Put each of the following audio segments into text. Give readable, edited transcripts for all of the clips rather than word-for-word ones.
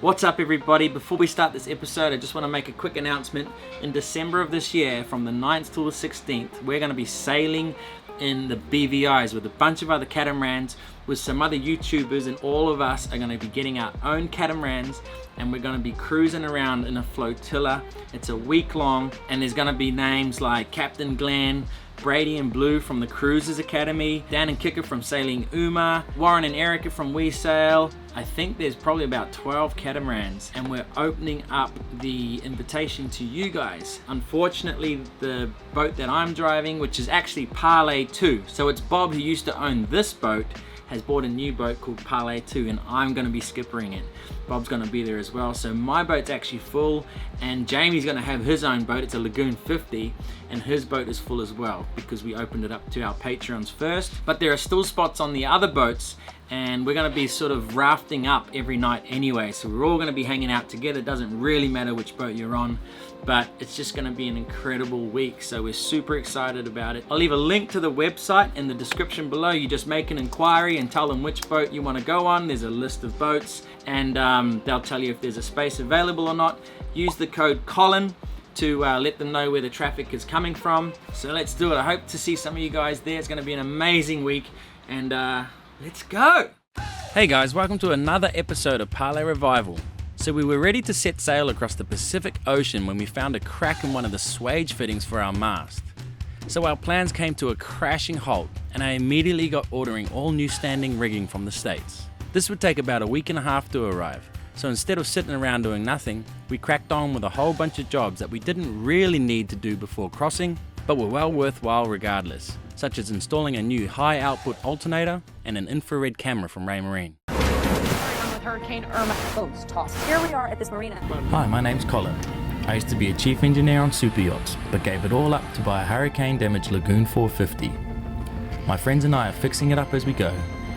What's up everybody? Before we start this episode, I just want to make a quick announcement. In December of this year, from the 9th till the 16th, we're going to be sailing in the BVIs with a bunch of other catamarans, with some other YouTubers, and all of us are going to be getting our own catamarans, and we're going to be cruising around in a flotilla. It's a week long, and there's going to be names like Captain Glenn, Brady and Blue from the Cruisers Academy, Dan and Kicker from Sailing Uma, Warren and Erica from We Sail. I think there's probably about 12 catamarans, and we're opening up the invitation to you guys. Unfortunately, the boat that I'm driving, which is actually Parlay 2, so it's Bob who used to own this boat, has bought a new boat called Parlay 2, and I'm going to be skippering it. Bob's going to be there as well, so my boat's actually full, and Jamie's going to have his own boat. It's a Lagoon 50, and his boat is full as well because we opened it up to our Patreons first. But there are still spots on the other boats, and we're going to be sort of rafting up every night anyway, so we're all going to be hanging out together. It doesn't really matter which boat you're on, but it's just going to be an incredible week, so we're super excited about it. I'll leave a link to the website in the description below. You just make an inquiry and tell them which boat you want to go on. There's a list of boats, and they'll tell you if there's a space available or not. Use the code Colin to let them know where the traffic is coming from. So let's do it. I hope to see some of you guys there. It's going to be an amazing week, and let's go. Hey guys, welcome to another episode of Parlay Revival. So we were ready to set sail across the Pacific Ocean when we found a crack in one of the swage fittings for our mast. So our plans came to a crashing halt, and I immediately got ordering all new standing rigging from the States. This would take about a week and a half to arrive, so instead of sitting around doing nothing, we cracked on with a whole bunch of jobs that we didn't really need to do before crossing, but were well worthwhile regardless, such as installing a new high output alternator and an infrared camera from Ray Marine. Hurricane Irma boats tossed. Here we are at this marina. Hi, my name's Colin. I used to be a chief engineer on super yachts, but gave it all up to buy a hurricane-damaged Lagoon 450. My friends and I are fixing it up as we go,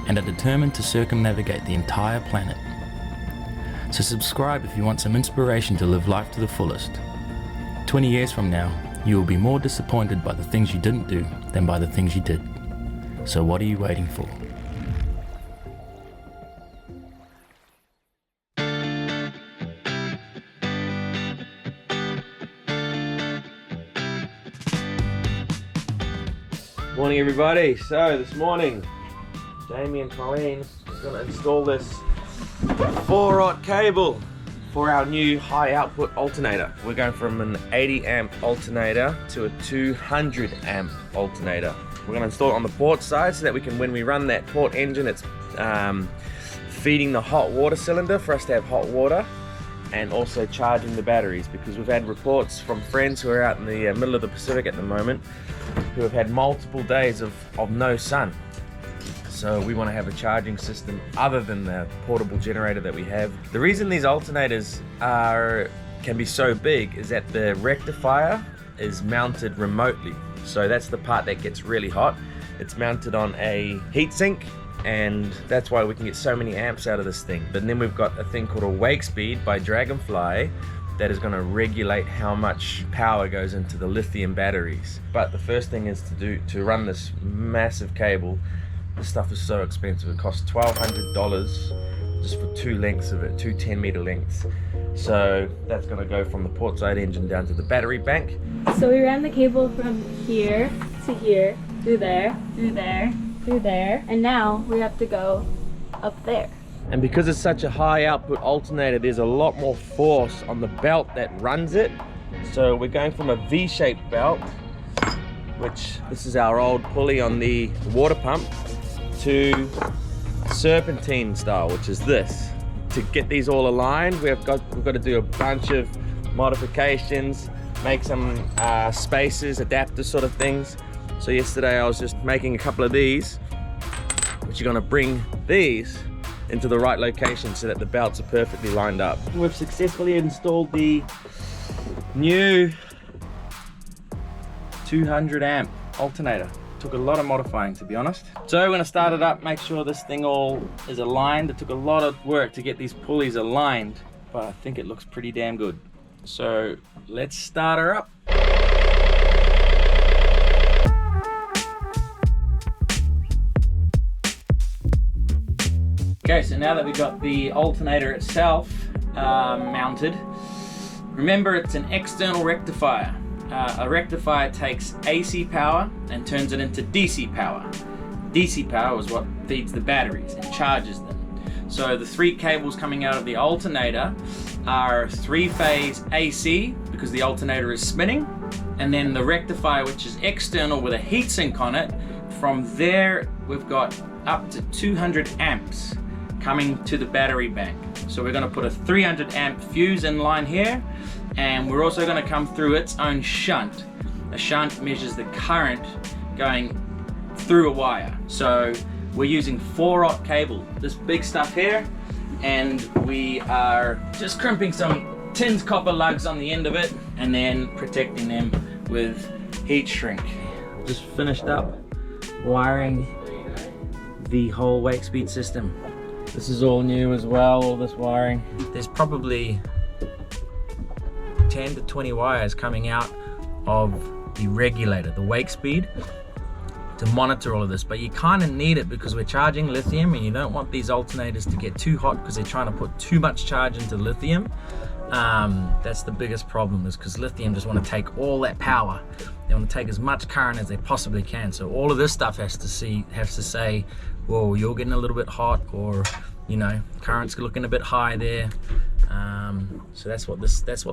and are determined to circumnavigate the entire planet. So subscribe if you want some inspiration to live life to the fullest. 20 years from now, you will be more disappointed by the things you didn't do than by the things you did. So what are you waiting for? Morning everybody. So this morning, Jamie and Colin are going to install this 4-aught cable for our new high output alternator. We're going from an 80 amp alternator to a 200 amp alternator. We're going to install it on the port side so that we can, when we run that port engine, it's feeding the hot water cylinder for us to have hot water, and also charging the batteries, because we've had reports from friends who are out in the middle of the Pacific at the moment who have had multiple days of no sun. So we want to have a charging system other than the portable generator that we have. The reason these alternators can be so big is that the rectifier is mounted remotely. So that's the part that gets really hot. It's mounted on a heatsink, and that's why we can get so many amps out of this thing. But then we've got a thing called a wake speed by Dragonfly that is going to regulate how much power goes into the lithium batteries. But the first thing is to run this massive cable. This stuff is so expensive. It costs $1,200 just for two lengths of it, two 10-meter lengths. So that's going to go from the portside engine down to the battery bank. So we ran the cable from here to here, through there, through there, through there, and now we have to go up there. And because it's such a high output alternator, there's a lot more force on the belt that runs it. So we're going from a V-shaped belt, which this is our old pulley on the water pump, to serpentine style, which is this. To get these all aligned, we've got to do a bunch of modifications, make some spacers, adapters sort of things. So yesterday I was just making a couple of these, which are going to bring these into the right location so that the belts are perfectly lined up. We've successfully installed the new 200 amp alternator. Took a lot of modifying, to be honest. So we're going to start it up, make sure this thing all is aligned. It took a lot of work to get these pulleys aligned, but I think it looks pretty damn good. So let's start her up. Okay, so now that we've got the alternator itself mounted. Remember, it's an external rectifier. A rectifier takes AC power and turns it into DC power. DC power is what feeds the batteries and charges them. So the 3 cables coming out of the alternator are 3-phase AC because the alternator is spinning, and then the rectifier, which is external with a heatsink on it. From there, we've got up to 200 amps coming to the battery bank. So we're going to put a 300 amp fuse in line here, and we're also going to come through its own shunt. A shunt measures the current going through a wire. So we're using 4-aught cable, this big stuff here, and we are just crimping some tins copper lugs on the end of it and then protecting them with heat shrink. Just finished up wiring the whole wake speed system. This is all new as well, all this wiring. There's probably 10 to 20 wires coming out of the regulator, the wake speed, to monitor all of this, but you kind of need it because we're charging lithium and you don't want these alternators to get too hot because they're trying to put too much charge into lithium. That's the biggest problem, is because lithium just want to take all that power. They want to take as much current as they possibly can. So all of this stuff has to say, whoa, you're getting a little bit hot, or you know, current's looking a bit high there. So that's what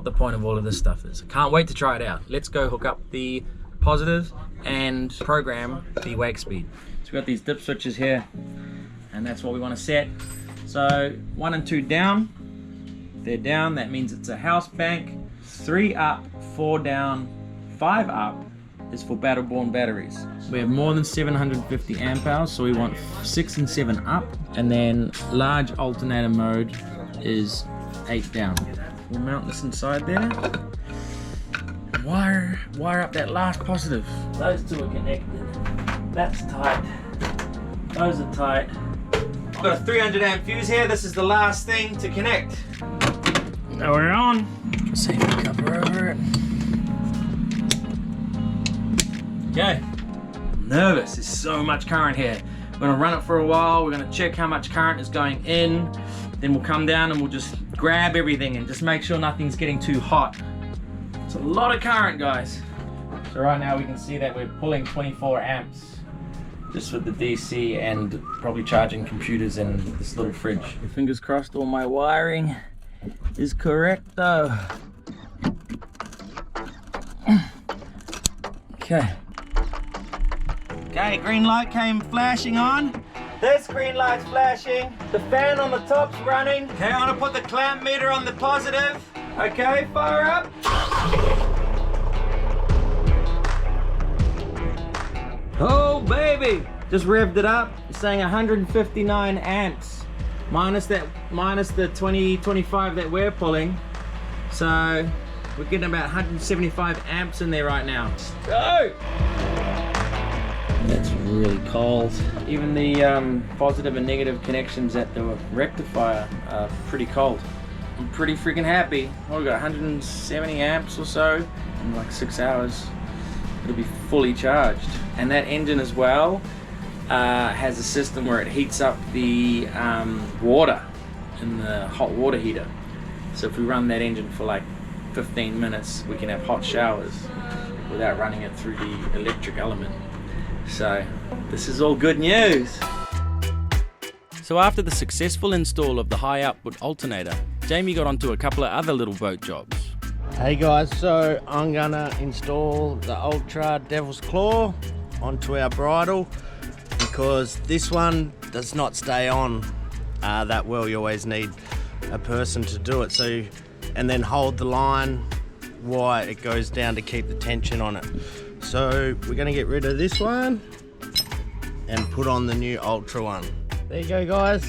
the point of all of this stuff is. I can't wait to try it out. Let's go hook up the positive and program the wake speed. So we've got these dip switches here, and that's what we want to set. So 1 and 2 down. They're down, that means it's a house bank. 3 up, 4 down, 5 up is for battle-borne batteries. We have more than 750 amp hours, so we want 6 and 7 up, and then large alternator mode is 8 down. We'll mount this inside there. Wire up that last positive. Those two are connected. That's tight. Those are tight. I've got a 300 amp fuse here. This is the last thing to connect. Now we're on. Safety cover over it. Okay. I'm nervous. There's so much current here. We're gonna run it for a while. We're gonna check how much current is going in. Then we'll come down and we'll just grab everything and just make sure nothing's getting too hot. It's a lot of current, guys. So right now we can see that we're pulling 24 amps just with the DC and probably charging computers in this little fridge. Fingers crossed all my wiring is correct though. Okay. Okay, green light came flashing on. This green light's flashing. The fan on the top's running. Okay, I'm gonna put the clamp meter on the positive. Okay, fire up. Oh baby, just revved it up. It's saying 159 amps, minus the 25 that we're pulling. So we're getting about 175 amps in there right now. Go! That's really cold. Even the positive and negative connections at the rectifier are pretty cold. I'm pretty freaking happy. Oh, we got 170 amps or so in like 6 hours. It'll be fully charged. And that engine as well has a system where it heats up the water in the hot water heater. So if we run that engine for like 15 minutes, we can have hot showers without running it through the electric element. So this is all good news. So after the successful install of the high output alternator, Jamie got onto a couple of other little boat jobs. Hey guys, so I'm gonna install the Ultra Devil's Claw onto our bridle because this one does not stay on that well. You always need a person to do it. So, and then hold the line while it goes down to keep the tension on it. So we're gonna get rid of this one and put on the new Ultra one. There you go guys.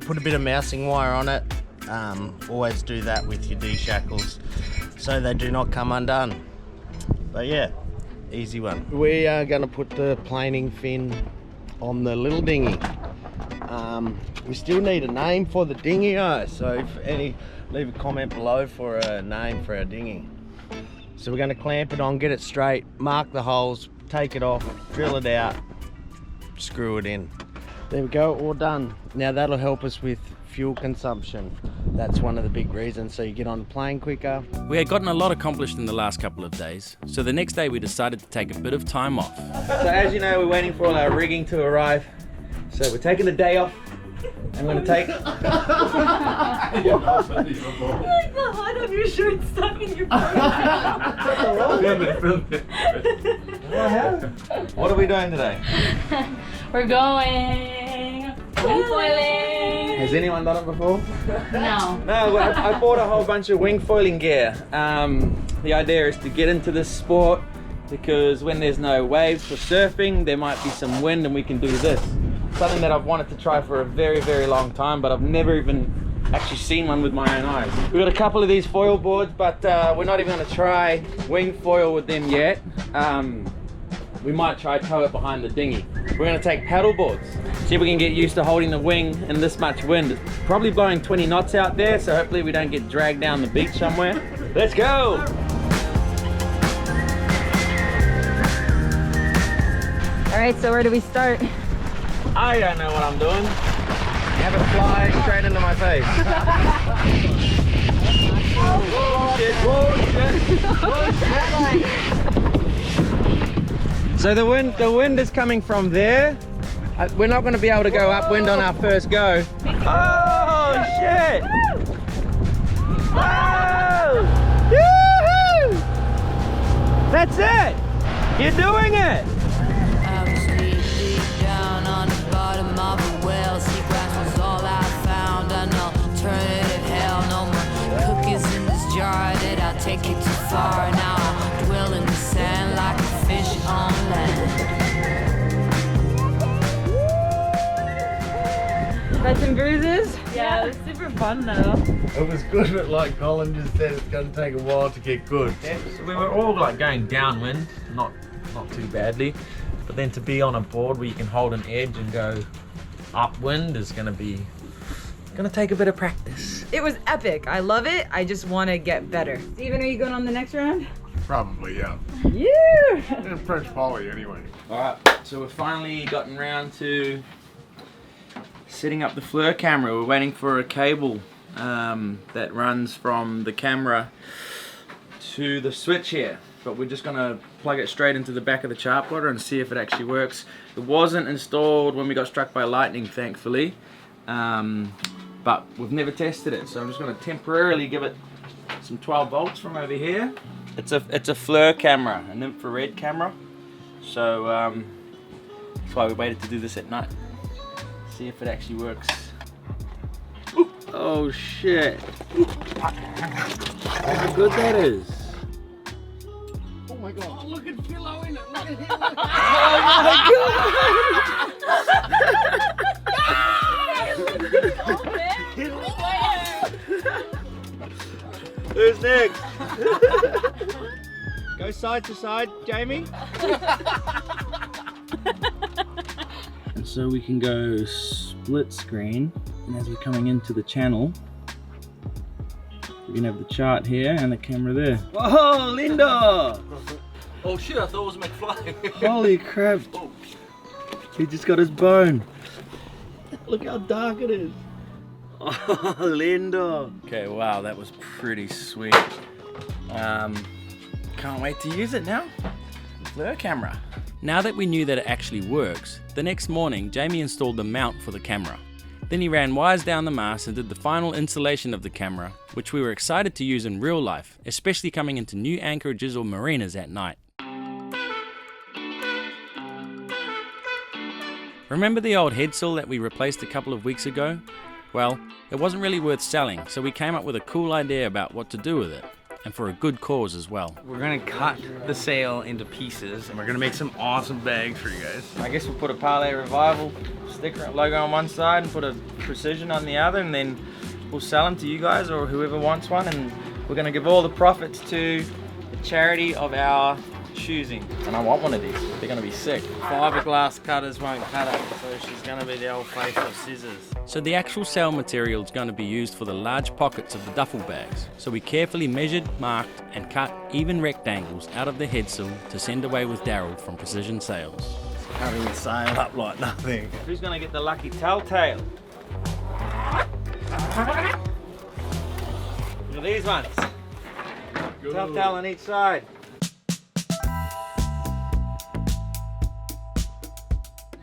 Put a bit of mousing wire on it. Always do that with your D-shackles so they do not come undone. But yeah, easy one. We are going to put the planing fin on the little dinghy. We still need a name for the dinghy, so if any, leave a comment below for a name for our dinghy. So we're going to clamp it on, get it straight, mark the holes, take it off, drill it out, screw it in. There we go, all done. Now that'll help us with fuel consumption. That's one of the big reasons, so you get on the plane quicker. We had gotten a lot accomplished in the last couple of days, so the next day we decided to take a bit of time off. So as you know, we're waiting for all our rigging to arrive. So we're taking the day off. I'm gonna take... Like the hood of your shirt stuck in your What are we doing today? We're going wing foiling. Has anyone done it before? No. No, I bought a whole bunch of wing foiling gear. The idea is to get into this sport because when there's no waves for surfing, there might be some wind and we can do this. Something that I've wanted to try for a very, very long time, but I've never even actually seen one with my own eyes. We've got a couple of these foil boards, but we're not even gonna try wing foil with them yet. We might try tow it behind the dinghy. We're gonna take paddle boards. See if we can get used to holding the wing in this much wind. It's probably blowing 20 knots out there, so hopefully we don't get dragged down the beach somewhere. Let's go! All right, so where do we start? I don't know what I'm doing. Have it fly straight into my face. So the wind is coming from there. We're not going to be able to go upwind on our first go. Oh shit! Whoa! Yoo-hoo! That's it! You're doing it! Take it too far now. I dwell in the sand like a fish on land. Got some bruises? Yeah, it was super fun though. It was good, but like Colin just said, it's going to take a while to get good. Yeah, so we were all like going downwind, not too badly, but then to be on a board where you can hold an edge and go upwind is going to take a bit of practice. It was epic. I love it. I just want to get better. Steven, are you going on the next round? Probably, yeah. Yeah! In French Poly, anyway. Alright, so we've finally gotten round to setting up the FLIR camera. We're waiting for a cable that runs from the camera to the switch here. But we're just going to plug it straight into the back of the chart plotter and see if it actually works. It wasn't installed when we got struck by lightning, thankfully. But we've never tested it, so I'm just going to temporarily give it some 12 volts from over here. It's a FLIR camera, an infrared camera. So that's why we waited to do this at night. See if it actually works. Ooh. Oh shit! How good that is! Oh my god. Oh, look at Philo in it. Look at him. Who's next? Go side to side, Jamie. And so we can go split screen, and as we're coming into the channel, we can have the chart here and the camera there. Whoa, Linda! Oh shit, I thought it was McFly. Holy crap! He just got his bone. Look how dark it is. Oh, Linda. Okay, wow, that was pretty sweet. Can't wait to use it now. FLIR camera. Now that we knew that it actually works, the next morning Jamie installed the mount for the camera. Then he ran wires down the mast and did the final installation of the camera, which we were excited to use in real life, especially coming into new anchorages or marinas at night. Remember the old headsail that we replaced a couple of weeks ago? Well, it wasn't really worth selling, so we came up with a cool idea about what to do with it, and for a good cause as well. We're gonna cut the sail into pieces and we're gonna make some awesome bags for you guys. I guess we'll put a Parlay Revival sticker logo on one side and put a Precision on the other, and then we'll sell them to you guys or whoever wants one, and we're gonna give all the profits to the charity of our choosing. And I want one of these. They're gonna be sick. Fiberglass cutters won't cut it, so she's going to be the old faithful scissors. So the actual sail material is going to be used for the large pockets of the duffel bags. So we carefully measured, marked and cut even rectangles out of the headsail to send away with Daryl from Precision Sails. having the sail up like nothing. Who's gonna get the lucky telltale? Look at these ones. Telltale on each side.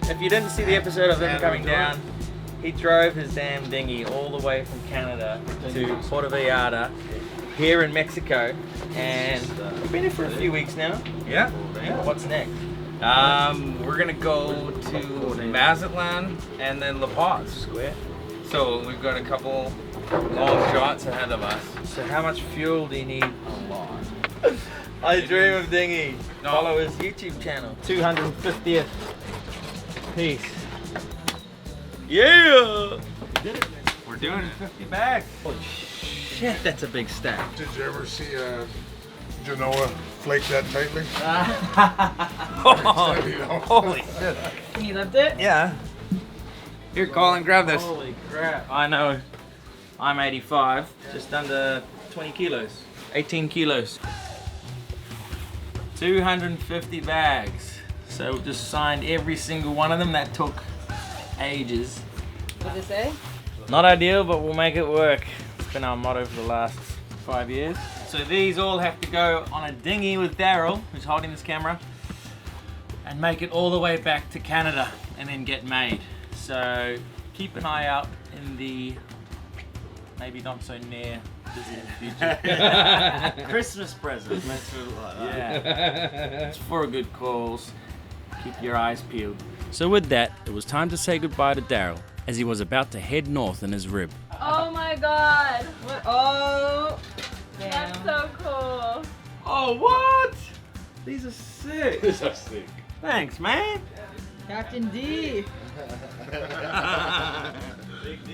If you didn't see the episode of him coming down, he drove his damn dinghy all the way from Canada to Puerto Vallarta here in Mexico, and we've been here for a few weeks now. Yeah. What's next? We're gonna go to Mazatlan and then La Paz. Square. So we've got a couple long shots ahead of us. So how much fuel do you need? A lot. I dream of dinghy. No. Follow his YouTube channel. 250th piece. Yeah! We're doing it. 50 bags. Holy shit, that's a big stack. Did you ever see Genoa flake that tightly? Holy shit. Can you lift it? Yeah. Here, Colin, grab this. Holy crap. I know. I'm 85, just under 20 kilos. 18 kilos. 250 bags. So we just signed every single one of them. That took ages. What did it say? Not ideal, but we'll make it work. It's been our motto for the last 5 years. So these all have to go on a dinghy with Daryl, who's holding this camera, and make it all the way back to Canada and then get made. So keep an eye out in the maybe not so near distant future. Christmas present. Let's do it like that. Yeah. It's for a good cause. Keep your eyes peeled. So with that, it was time to say goodbye to Daryl as he was about to head north in his rib. Oh my god. What? Oh. That's Damn. so cool. Oh, what? These are sick. These are sick. Thanks, man. Captain D.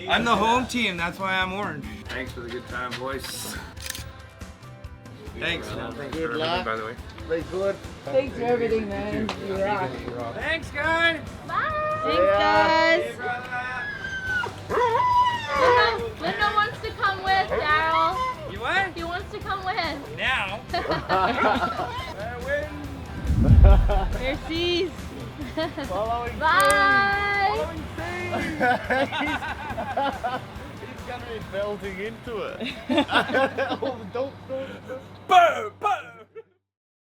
I'm the home team, that's why I'm orange. Thanks for the good time, boys. Thanks. Good luck. By the way. Be good. Thanks for everything, man. You rock. Thanks, guys. Bye. Thanks, guys. Linda wants to come with, Daryl. You what? He wants to come with. Now. Mercies. Following Bye. He's gonna be belting into it. Oh, don't. Boom! Boom!